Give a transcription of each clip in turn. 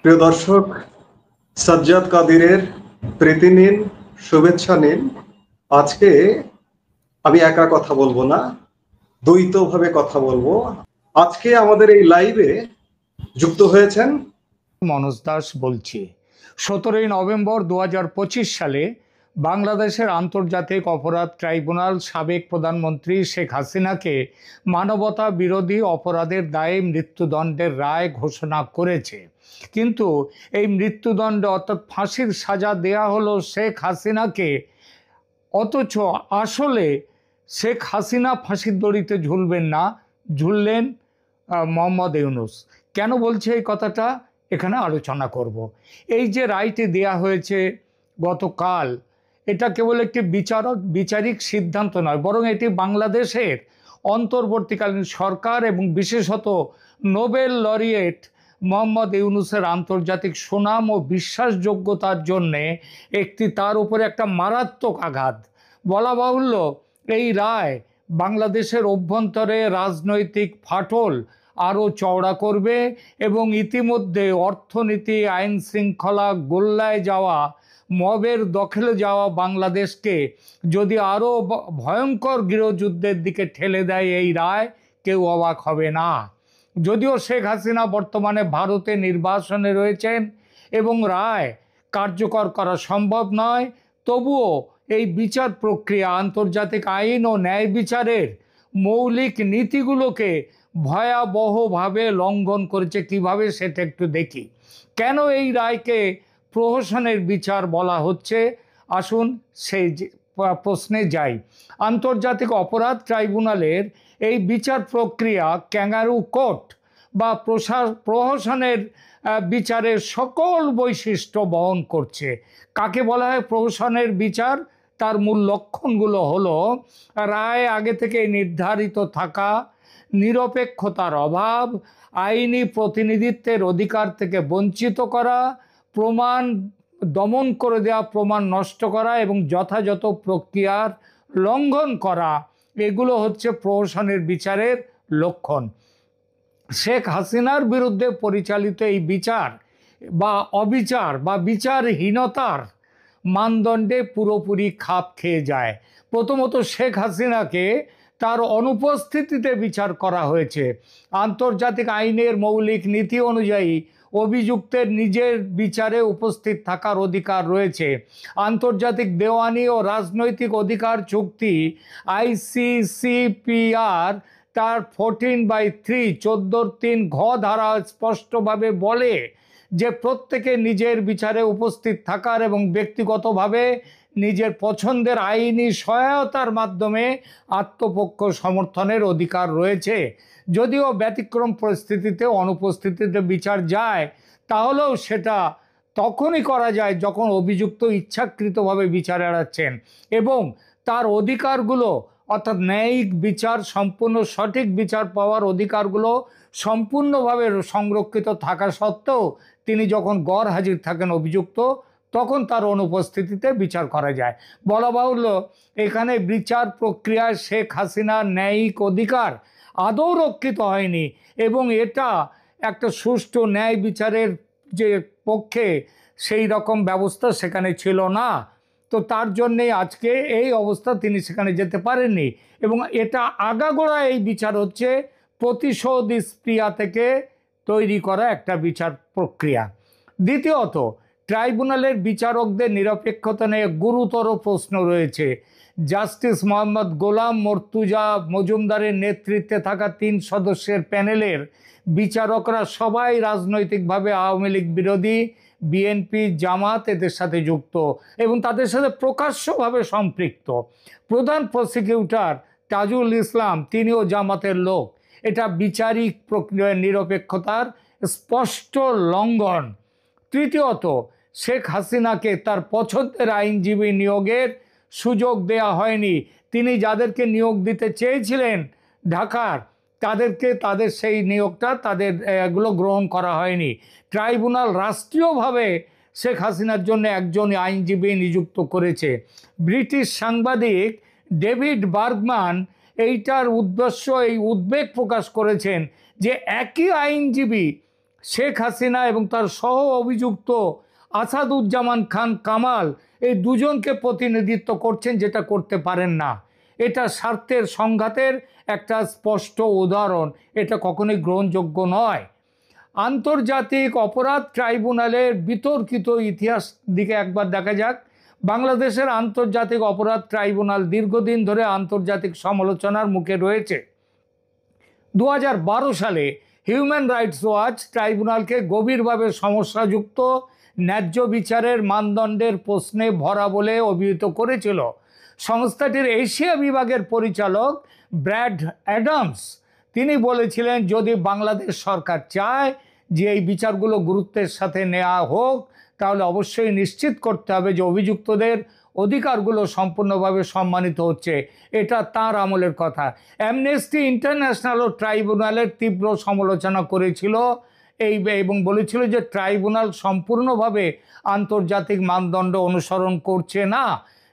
প্রিয় দর্শক, সাজ্জাদ কাদিরের প্রীতি নিন, শুভেচ্ছা নিন। আজকে আমি একা কথা বলবো না, দ্বৈতভাবে কথা বলবো। আজকে আমাদের এই লাইভে যুক্ত হয়েছেন মনোজ দাস বলছি। 17ই নভেম্বর 2025 সালে বাংলাদেশের আন্তর্জাতিক অপরাধ ট্রাইব্যুনাল সাবেক প্রধানমন্ত্রী শেখ হাসিনাকে মানবতা বিরোধী অপরাধের দায়ে মৃত্যুদণ্ডের রায় ঘোষণা করেছে। কিন্তু এই মৃত্যুদণ্ড অর্থাৎ ফাঁসির সাজা দেয়া হলো শেখ হাসিনাকে, অথচ আসলে শেখ হাসিনা ফাঁসির দড়িতে ঝুলবেন না, ঝুললেন মোহাম্মদ ইউনূস। কেন বলছে এই কথাটা এখানে আলোচনা করব। এই যে রায়টি দেয়া হয়েছে গতকাল, এটা কেবল একটি বিচারিক সিদ্ধান্ত নয়, বরং এটি বাংলাদেশের অন্তর্বর্তীকালীন সরকার এবং বিশেষত নোবেল লরিয়েট মোহাম্মদ ইউনূসের আন্তর্জাতিক সুনাম ও বিশ্বাসযোগ্যতার জন্যে তার উপরে একটা মারাত্মক আঘাত। বলা বাহুল্য, এই রায় বাংলাদেশের অভ্যন্তরে রাজনৈতিক ফাটল আরও চওড়া করবে এবং ইতিমধ্যে অর্থনীতি, আইন শৃঙ্খলা গোল্লায় যাওয়া, মবের দখলে যাওয়া বাংলাদেশকে যদি আরও ভয়ঙ্কর গৃহযুদ্ধের দিকে ঠেলে দেয় এই রায়, কেউ অবাক হবে না। যদিও শেখ হাসিনা বর্তমানে ভারতে নির্বাসনে রয়েছেন এবং রায় কার্যকর করা সম্ভব নয়, তবুও এই বিচার প্রক্রিয়া আন্তর্জাতিক আইন ও ন্যায় বিচারের মৌলিক নীতিগুলোকে ভয়াবহভাবে লঙ্ঘন করেছে। কিভাবে সেটা একটু দেখি। কেন এই রায়কে প্রহসনের বিচার বলা হচ্ছে, আসুন সেই প্রশ্নে যাই। আন্তর্জাতিক অপরাধ ট্রাইব্যুনালের এই বিচার প্রক্রিয়া ক্যাঙ্গারু কোর্ট বা প্রহসনের বিচারের সকল বৈশিষ্ট্য বহন করছে। কাকে বলা হয় প্রহসনের বিচার? তার মূল লক্ষণগুলো হলো রায় আগে থেকে নির্ধারিত থাকা, নিরপেক্ষতার অভাব, আইনি প্রতিনিধিত্বের অধিকার থেকে বঞ্চিত করা, প্রমাণ দমন করে দেওয়া, প্রমাণ নষ্ট করা এবং যথাযথ প্রক্রিয়ার লঙ্ঘন করা, এগুলো হচ্ছে প্রহসনের বিচারের লক্ষণ। শেখ হাসিনার বিরুদ্ধে পরিচালিত এই বিচার বা অবিচার বা বিচারহীনতার মানদণ্ডে পুরোপুরি খাপ খেয়ে যায়। প্রথমত, শেখ হাসিনাকে তার অনুপস্থিতিতে বিচার করা হয়েছে। আন্তর্জাতিক আইনের মৌলিক নীতি অনুযায়ী অভিযুক্তের নিজের বিচারে উপস্থিত থাকার অধিকার রয়েছে। আন্তর্জাতিক দেওয়ানি ও রাজনৈতিক অধিকার চুক্তি ICCPR তার 14/3 14(3) ঘ ধারা স্পষ্টভাবে বলে যে প্রত্যেকে নিজের বিচারে উপস্থিত থাকার এবং ব্যক্তিগতভাবে নিজের পছন্দের আইনি সহায়তার মাধ্যমে আত্মপক্ষ সমর্থনের অধিকার রয়েছে। যদিও ব্যতিক্রম পরিস্থিতিতে অনুপস্থিতিতে বিচার যায়, তাহলেও সেটা তখনই করা যায় যখন অভিযুক্ত ইচ্ছাকৃতভাবে বিচার এড়াচ্ছেন এবং তার অধিকারগুলো অর্থাৎ ন্যায়িক বিচার, সম্পূর্ণ সঠিক বিচার পাওয়ার অধিকারগুলো সম্পূর্ণভাবে সংরক্ষিত থাকা সত্ত্বেও তিনি যখন গড় হাজির থাকেন অভিযুক্ত, তখন তার অনুপস্থিতিতে বিচার করা যায়। বলা বাহুল্য, এখানে বিচার প্রক্রিয়ায় শেখ হাসিনার ন্যায়িক অধিকার আদৌ রক্ষিত হয়নি এবং এটা একটা সুষ্ঠু ন্যায় বিচারের যে পক্ষে সেই রকম ব্যবস্থা সেখানে ছিল না। তো তার জন্যেই আজকে এই অবস্থা, তিনি সেখানে যেতে পারেননি এবং এটা আগাগোড়া এই বিচার হচ্ছে প্রতিশোধ স্পৃহা থেকে তৈরি করা একটা বিচার প্রক্রিয়া। দ্বিতীয়ত, ট্রাইব্যুনালের বিচারকদের নিরপেক্ষতা নিয়ে গুরুতর প্রশ্ন রয়েছে। জাস্টিস মোহাম্মদ গোলাম মর্তুজা মজুমদারের নেতৃত্বে থাকা 3 সদস্যের প্যানেলের বিচারকরা সবাই রাজনৈতিকভাবে আওয়ামী লীগ বিরোধী, বিএনপি, জামাত এদের সাথে যুক্ত এবং তাদের সাথে প্রকাশ্যভাবে সম্পৃক্ত। প্রধান প্রসিকিউটর তাজুল ইসলাম, তিনিও জামাতের লোক। এটা বিচারিক প্রক্রিয়ার নিরপেক্ষতার স্পষ্ট লঙ্ঘন। তৃতীয়ত, শেখ হাসিনাকে তার পছন্দের আইনজীবী নিয়োগের সুযোগ দেয়া হয়নি। তিনি যাদেরকে নিয়োগ দিতে চেয়েছিলেন ঢাকার, তাদের সেই নিয়োগটা এগুলো গ্রহণ করা হয়নি। ট্রাইব্যুনাল রাষ্ট্রীয়ভাবে শেখ হাসিনার জন্য একজন আইনজীবী নিযুক্ত করেছে। ব্রিটিশ সাংবাদিক ডেভিড বার্গম্যান এই উদ্বেগ প্রকাশ করেছেন যে একই আইনজীবী শেখ হাসিনা এবং তার সহ অভিযুক্ত আসাদুজ্জামান খান কামাল এই দুজনকে প্রতিনিধিত্ব করছেন, যেটা করতে পারেন না। এটা স্বার্থের সংঘাতের একটা স্পষ্ট উদাহরণ। এটা কখনোই গ্রহণযোগ্য নয়। আন্তর্জাতিক অপরাধ ট্রাইব্যুনালের বিতর্কিত ইতিহাস দিকে একবার দেখা যাক। বাংলাদেশের আন্তর্জাতিক অপরাধ ট্রাইব্যুনাল দীর্ঘদিন ধরে আন্তর্জাতিক সমালোচনার মুখে রয়েছে। 2012 সালে হিউম্যান রাইটস ওয়াচ ট্রাইব্যুনালকে গভীরভাবে সমস্যাযুক্ত, ন্যায্য বিচারের মানদণ্ডের প্রশ্নে ভরা বলে অভিহিত করেছিল। সংস্থাটির এশিয়া বিভাগের পরিচালক ব্র্যাড অ্যাডামস তিনি বলেছিলেন, যদি বাংলাদেশ সরকার চায় যে এই বিচারগুলো গুরুত্বের সাথে নেওয়া হোক, তাহলে অবশ্যই নিশ্চিত করতে হবে যে অভিযুক্তদের অধিকারগুলো সম্পূর্ণভাবে সম্মানিত হচ্ছে। এটা তার আমলের কথা। অ্যামনেস্টি ইন্টারন্যাশনালও ট্রাইব্যুনালের তীব্র সমালোচনা করেছিল এবং বলেছিল যে ট্রাইব্যুনাল সম্পূর্ণভাবে আন্তর্জাতিক মানদণ্ড অনুসরণ করছে না।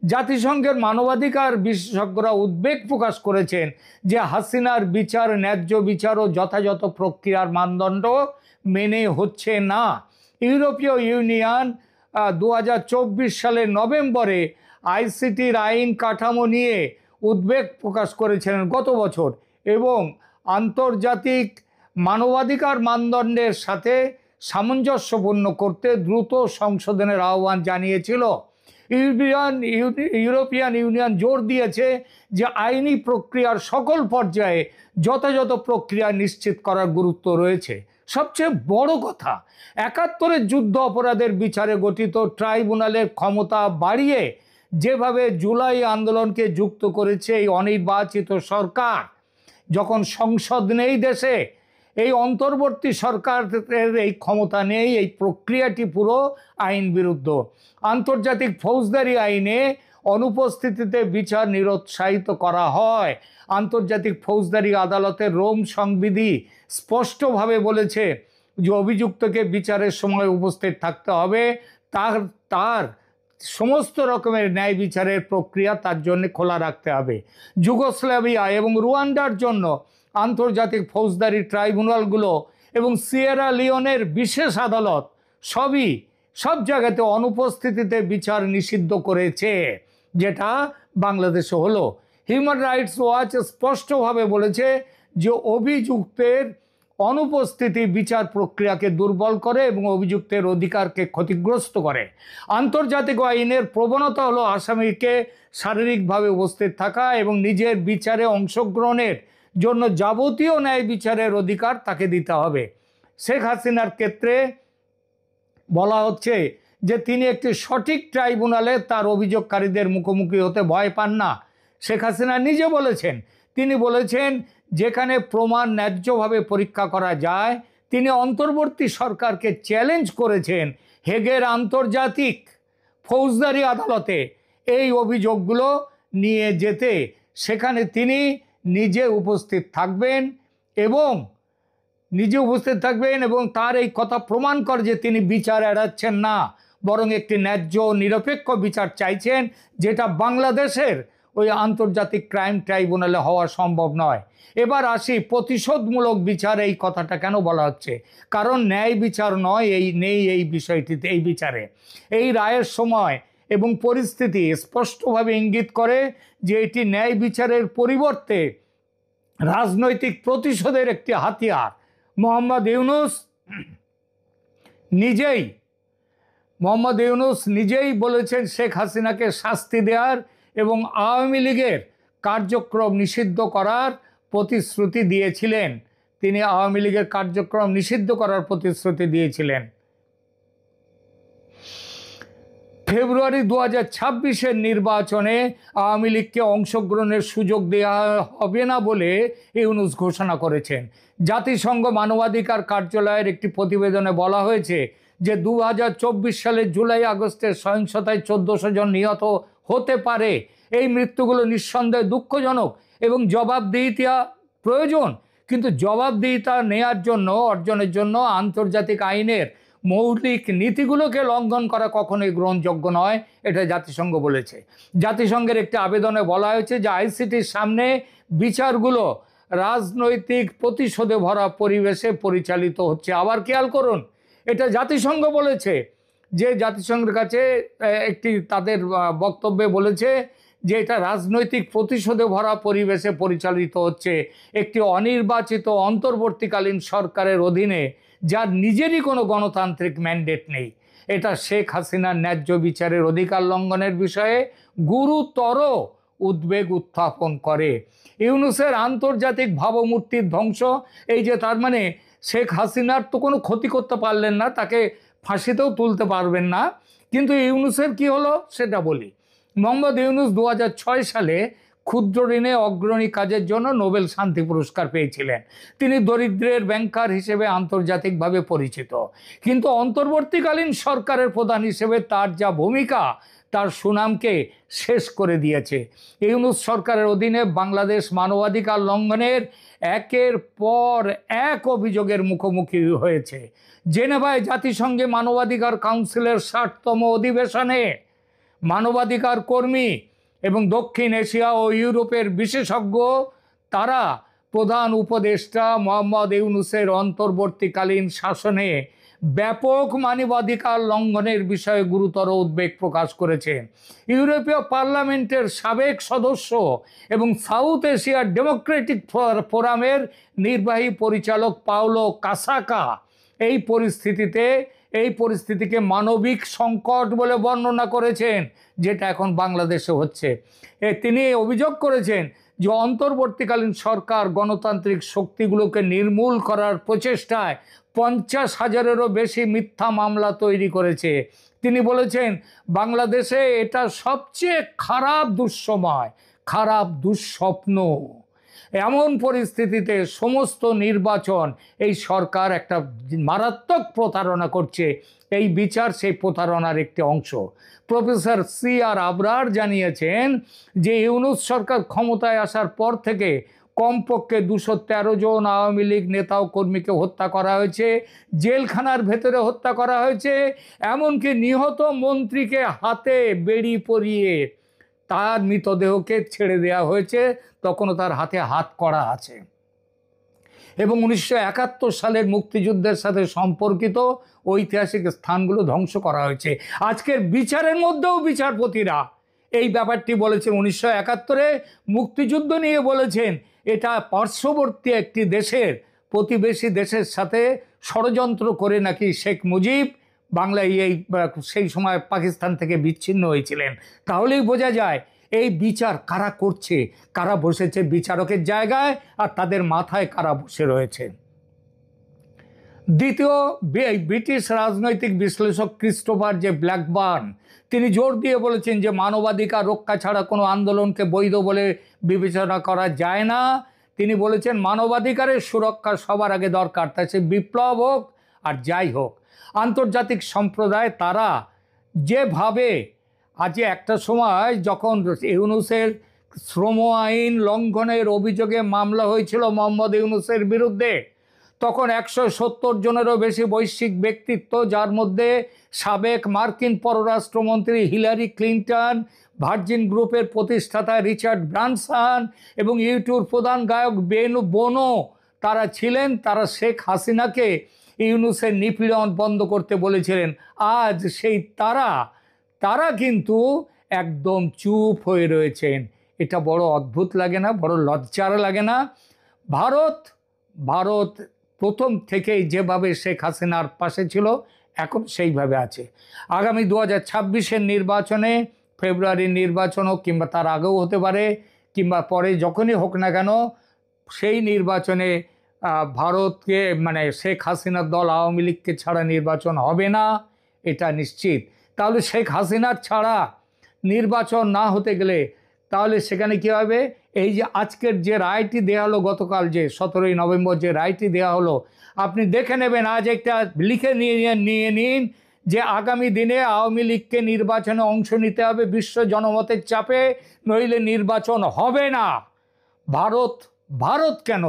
জাতিসংঘের মানবাধিকার বিশেষজ্ঞরা উদ্বেগ প্রকাশ করেছেন যে হাসিনার বিচার ন্যায্য বিচার ও যথাযথ প্রক্রিয়ার মানদণ্ড মেনে হচ্ছে না। ইউরোপীয় ইউনিয়ন 2024 সালের নভেম্বরে আইসিটির আইন কাঠামো নিয়ে উদ্বেগ প্রকাশ করেছিলেন গত বছর, এবং আন্তর্জাতিক মানবাধিকার মানদণ্ডের সাথে সামঞ্জস্যপূর্ণ করতে দ্রুত সংশোধনের আহ্বান জানিয়েছিল। ইউরোপিয়ান ইউনিয়ন জোর দিয়েছে যে আইনি প্রক্রিয়ার সকল পর্যায়ে যথাযথ প্রক্রিয়া নিশ্চিত করার গুরুত্ব রয়েছে। সবচেয়ে বড় কথা, 71-এর যুদ্ধ অপরাধের বিচারে গঠিত ট্রাইব্যুনালের ক্ষমতা বাড়িয়ে যেভাবে জুলাই আন্দোলনকে যুক্ত করেছে এই অনির্বাচিত সরকার, যখন সংসদ নেই দেশে, এই অন্তর্বর্তী সরকারের এই ক্ষমতা নেই, এই প্রক্রিয়াটি পুরো আইন বিরুদ্ধ। আন্তর্জাতিক ফৌজদারি আইনে অনুপস্থিতিতে বিচার নিরুৎসাহিত করা হয়। আন্তর্জাতিক ফৌজদারি আদালতের রোম সংবিধি স্পষ্টভাবে বলেছে যে অভিযুক্তকে বিচারের সময় উপস্থিত থাকতে হবে, তার সমস্ত রকমের ন্যায় বিচারের প্রক্রিয়া তার জন্য খোলা রাখতে হবে। যুগোস্লাভিয়া এবং রুয়ান্ডার জন্য আন্তর্জাতিক ফৌজদারি ট্রাইব্যুনালগুলো এবং সিয়েরা লিওনের বিশেষ আদালত সব জায়গাতে অনুপস্থিতিতে বিচার নিষিদ্ধ করেছে, যেটা বাংলাদেশে হলো। হিউম্যান রাইটস ওয়াচ স্পষ্টভাবে বলেছে যে অভিযুক্তের অনুপস্থিতি বিচার প্রক্রিয়াকে দুর্বল করে এবং অভিযুক্তের অধিকারকে ক্ষতিগ্রস্ত করে। আন্তর্জাতিক আইনের প্রবণতা হলো আসামিকে শারীরিকভাবে উপস্থিত থাকা এবং নিজের বিচারে অংশগ্রহণের জন্য যাবতীয় ন্যায় বিচারের অধিকার তাকে দিতে হবে। শেখ হাসিনার ক্ষেত্রে বলা হচ্ছে যে তিনি একটি সঠিক ট্রাইব্যুনালে তার অভিযোগকারীদের মুখোমুখি হতে ভয় পান না। শেখ হাসিনা নিজে বলেছেন, তিনি বলেছেন যেখানে প্রমাণ ন্যায্যভাবে পরীক্ষা করা যায়। তিনি অন্তর্বর্তী সরকারকে চ্যালেঞ্জ করেছেন হেগের আন্তর্জাতিক ফৌজদারি আদালতে এই অভিযোগগুলো নিয়ে যেতে। সেখানে তিনি নিজে উপস্থিত থাকবেন এবং তার এই কথা প্রমাণ করে যে তিনি বিচার এড়াচ্ছেন না, বরং একটি ন্যায্য নিরপেক্ষ বিচার চাইছেন, যেটা বাংলাদেশের ওই আন্তর্জাতিক ক্রাইম ট্রাইব্যুনালে হওয়া সম্ভব নয়। এবার আসি প্রতিশোধমূলক বিচার, এই কথাটা কেন বলা হচ্ছে? কারণ ন্যায় বিচার নয়, এই বিষয়টিতে, এই বিচারে এই রায়ের সময় এবং পরিস্থিতি স্পষ্টভাবে ইঙ্গিত করে যে এটি ন্যায় বিচারের পরিবর্তে রাজনৈতিক প্রতিশোধের একটি হাতিয়ার। মোহাম্মদ ইউনূস নিজেই বলেছেন শেখ হাসিনাকে শাস্তি দেওয়ার এবং আওয়ামী লীগের কার্যক্রম নিষিদ্ধ করার প্রতিশ্রুতি দিয়েছিলেন। তিনি আওয়ামী লীগের কার্যক্রম নিষিদ্ধ করার প্রতিশ্রুতি দিয়েছিলেন। ফেব্রুয়ারি 2026-এর নির্বাচনে আওয়ামী লীগকে অংশগ্রহণের সুযোগ দেওয়া হবে না বলে ইউনূস ঘোষণা করেছেন। জাতিসংঘ মানবাধিকার কার্যালয়ের একটি প্রতিবেদনে বলা হয়েছে যে 2024 সালের জুলাই আগস্টের সহিংসতায় 1400 জন নিহত হতে পারে। এই মৃত্যুগুলো নিঃসন্দেহে দুঃখজনক এবং জবাবদিহিতা প্রয়োজন, কিন্তু জবাবদিহিতা অর্জনের জন্য আন্তর্জাতিক আইনের মৌলিক নীতিগুলোকে লঙ্ঘন করা কখনোই গ্রহণযোগ্য নয়, এটা জাতিসংঘ বলেছে। জাতিসংঘের একটি আবেদনে বলা হয়েছে যে আইসিটির সামনে বিচারগুলো রাজনৈতিক প্রতিশোধে ভরা পরিবেশে পরিচালিত হচ্ছে। আবার খেয়াল করুন, এটা জাতিসংঘ বলেছে, যে জাতিসংঘের কাছে একটি তাদের বক্তব্যে বলেছে যে এটা রাজনৈতিক প্রতিশোধে ভরা পরিবেশে পরিচালিত হচ্ছে একটি অনির্বাচিত অন্তর্বর্তীকালীন সরকারের অধীনে, যার নিজেরই কোনো গণতান্ত্রিক ম্যান্ডেট নেই। এটা শেখ হাসিনার ন্যায্য বিচারের অধিকার লঙ্ঘনের বিষয়ে গুরুতর উদ্বেগ উত্থাপন করে। ইউনূসের আন্তর্জাতিক ভাবমূর্তির ধ্বংস, এই যে তার মানে শেখ হাসিনার তো কোনো ক্ষতি করতে পারলেন না, তাকে ফাঁসিতেও তুলতে পারবেন না, কিন্তু ইউনূসের কি হলো সেটা বলি। মোহাম্মদ ইউনূস 2006 সালে ক্ষুদ্র ঋণে অগ্রণী কাজের জন্য নোবেল শান্তি পুরস্কার পেয়েছিলেন। তিনি দরিদ্রের ব্যাংকার হিসেবে আন্তর্জাতিকভাবে পরিচিত, কিন্তু অন্তর্বর্তীকালীন সরকারের প্রধান হিসেবে তার যা ভূমিকা তার সুনামকে শেষ করে দিয়েছে। ইউনূস সরকারের অধীনে বাংলাদেশ মানবাধিকার লঙ্ঘনের একের পর এক অভিযোগের মুখোমুখি হয়েছে। জেনেভায় জাতিসংঘে মানবাধিকার কাউন্সিলের 60তম অধিবেশনে মানবাধিকার কর্মী এবং দক্ষিণ এশিয়া ও ইউরোপের বিশেষজ্ঞ তারা প্রধান উপদেষ্টা মোহাম্মদ ইউনূসের অন্তর্বর্তীকালীন শাসনে ব্যাপক মানবাধিকার লঙ্ঘনের বিষয়ে গুরুতর উদ্বেগ প্রকাশ করেছেন। ইউরোপীয় পার্লামেন্টের সাবেক সদস্য এবং সাউথ এশিয়ার ডেমোক্রেটিক ফোরামের নির্বাহী পরিচালক পাওলো কাসাকা এই পরিস্থিতিকে মানবিক সংকট বলে বর্ণনা করেছেন, যেটা এখন বাংলাদেশে হচ্ছে। তিনি অভিযোগ করেছেন যে অন্তর্বর্তীকালীন সরকার গণতান্ত্রিক শক্তিগুলোকে নির্মূল করার প্রচেষ্টায় 50,000-এরও বেশি মিথ্যা মামলা তৈরি করেছে। তিনি বলেছেন বাংলাদেশে এটা সবচেয়ে খারাপ দুঃসময়, খারাপ দুঃস্বপ্ন। এমন পরিস্থিতিতে সমস্ত নির্বাচন এই সরকার একটা মারাত্মক প্রতারণা করছে, এই বিচার সেই প্রতারণার একটি অংশ। প্রফেসর CR আবরার জানিয়েছেন যে ইউনূস সরকার ক্ষমতায় আসার পর থেকে কমপক্ষে 213 জন আওয়ামী লীগ নেতা ও কর্মীকে হত্যা করা হয়েছে, জেলখানার ভেতরে হত্যা করা হয়েছে, এমনকি নিহত মন্ত্রীকে হাতে বেড়ি পরিয়ে তার মৃতদেহকে ছেড়ে দেওয়া হয়েছে, তখনও তার হাতে হাত করা আছে। এবং 1971 সালের মুক্তিযুদ্ধের সাথে সম্পর্কিত ঐতিহাসিক স্থানগুলো ধ্বংস করা হয়েছে। আজকের বিচারের মধ্যেও বিচারপতিরা এই ব্যাপারটি বলেছেন। 1971-এ মুক্তিযুদ্ধ নিয়ে বলেছেন এটা পার্শ্ববর্তী একটি দেশের, প্রতিবেশী দেশের সাথে ষড়যন্ত্র করে নাকি শেখ মুজিব বাংলায় সেই সময় পাকিস্তান থেকে বিচ্ছিন্ন হয়েছিলেন। তাহলেই বোঝা যায় এই বিচার কারা করছে, কারা বসেছে বিচারকের জায়গায়, আর তাদের মাথায় কারা বসে রয়েছে। দ্বিতীয়, ব্রিটিশ রাজনৈতিক বিশ্লেষক ক্রিস্টোফার জে ব্ল্যাকবার্ন তিনি জোর দিয়ে বলেছেন যে মানবাধিকার রক্ষা ছাড়া কোনো আন্দোলনকে বৈধ বলে বিবেচনা করা যায় না। তিনি বলেছেন মানবাধিকারের সুরক্ষা সবার আগে দরকার, তা সে বিপ্লব হোক আর যাই হোক। আন্তর্জাতিক সম্প্রদায় তারা যেভাবে আজ একটা সময় যখন ইউনূসের শ্রম আইন লঙ্ঘনের অভিযোগে মামলা হয়েছিল মোহাম্মদ ইউনূসের বিরুদ্ধে, তখন 170 জনেরও বেশি বৈশ্বিক ব্যক্তিত্ব, যার মধ্যে সাবেক মার্কিন পররাষ্ট্রমন্ত্রী হিলারি ক্লিন্টন, ভার্জিন গ্রুপের প্রতিষ্ঠাতা রিচার্ড ব্রানসন এবং ইউটিউব প্রধান গায়ক বোনো তারা ছিলেন। তারা শেখ হাসিনাকে ইউনূসের নিপীড়ন বন্ধ করতে বলেছিলেন। আজ সেই তারা কিন্তু একদম চুপ হয়ে রয়েছেন। এটা বড় অদ্ভুত লাগে না? বড় লজ্জার লাগে না? ভারত প্রথম থেকেই যেভাবে শেখ হাসিনার পাশে ছিল এখন সেইভাবে আছে। আগামী 2026-এর নির্বাচনে, ফেব্রুয়ারির নির্বাচন হোক কিংবা তার আগেও হতে পারে কিংবা পরে যখনই হোক না কেন, সেই নির্বাচনে ভারতকে মানে শেখ হাসিনার দল আওয়ামী লীগকে ছাড়া নির্বাচন হবে না, এটা নিশ্চিত। তাহলে শেখ হাসিনার ছাড়া নির্বাচন না হতে গেলে তাহলে সেখানে কী হবে? এই যে আজকের যে রায়টি দেওয়া হলো, গতকাল যে 17ই নভেম্বর যে রায়টি দেওয়া হলো, আপনি দেখে নেবেন, আজ একটা লিখে নিয়ে নিন যে আগামী দিনে আওয়ামী লীগকে নির্বাচনে অংশ নিতে হবে বিশ্ব জনমতের চাপে, নইলে নির্বাচন হবে না। ভারত কেন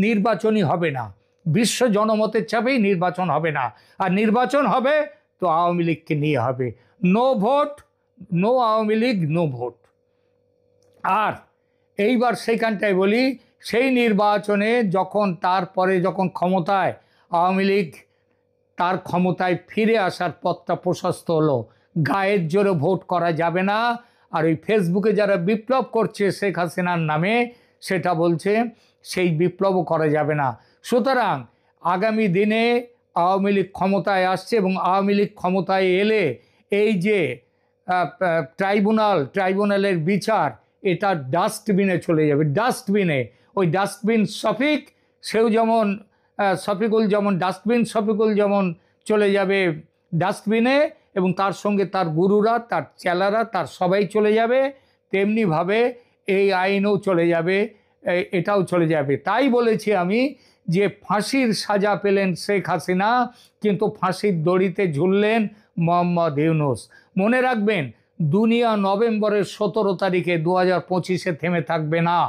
নির্বাচনই হবে না? বিশ্ব জনমতের চাপেই নির্বাচন হবে না। আর নির্বাচন হবে তো আওয়ামী লীগকে নিয়ে হবে। No vote, no Awami League, no vote. আর এইবার সেইখানটায় বলি, সেই নির্বাচনে তারপরে যখন ক্ষমতায় আওয়ামী লীগ তার ক্ষমতায় ফিরে আসার পথটা প্রশস্ত হলো, গায়ের জোরে ভোট করা যাবে না। আর ওই ফেসবুকে যারা বিপ্লব করছে শেখ হাসিনার নামে, সেটা বলছে সেই বিপ্লবও করা যাবে না। সুতরাং আগামী দিনে আওয়ামী লীগ ক্ষমতায় আসছে এবং আওয়ামী লীগ ক্ষমতায় এলে এই যে ট্রাইব্যুনালের বিচার, এটা ডাস্টবিনে চলে যাবে, ডাস্টবিনে। ওই ডাস্টবিন শফিকুল যেমন চলে যাবে ডাস্টবিনে, এবং তার সঙ্গে তার গুরুরা, তার চেলারা, তার সবাই চলে যাবে, তেমনিভাবে এই আইনও চলে যাবে, এটাও চলে যাবে। তাই বলেছি আমি যে ফাঁসির সাজা পেলেন শেখ হাসিনা, কিন্তু ফাঁসির দড়িতে ঝুললেন মোহাম্মদ ইউনূস। মনে রাখবেন, দুনিয়া নভেম্বরের 17 তারিখে 2025-এ থেমে থাকবে না,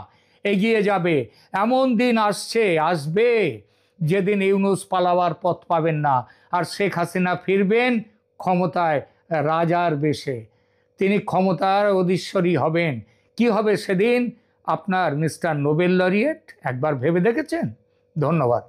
এগিয়ে যাবে। এমন দিন আসবে যেদিন ইউনূস পালাবার পথ পাবেন না, আর শেখ হাসিনা ফিরবেন ক্ষমতায় রাজার বেশে। তিনি ক্ষমতার অধীশ্বরী হবেন। কি হবে সেদিন? আপনার মিস্টার নোবেল লরিয়েট একবার ভেবে দেখেছেন? ধন্যবাদ।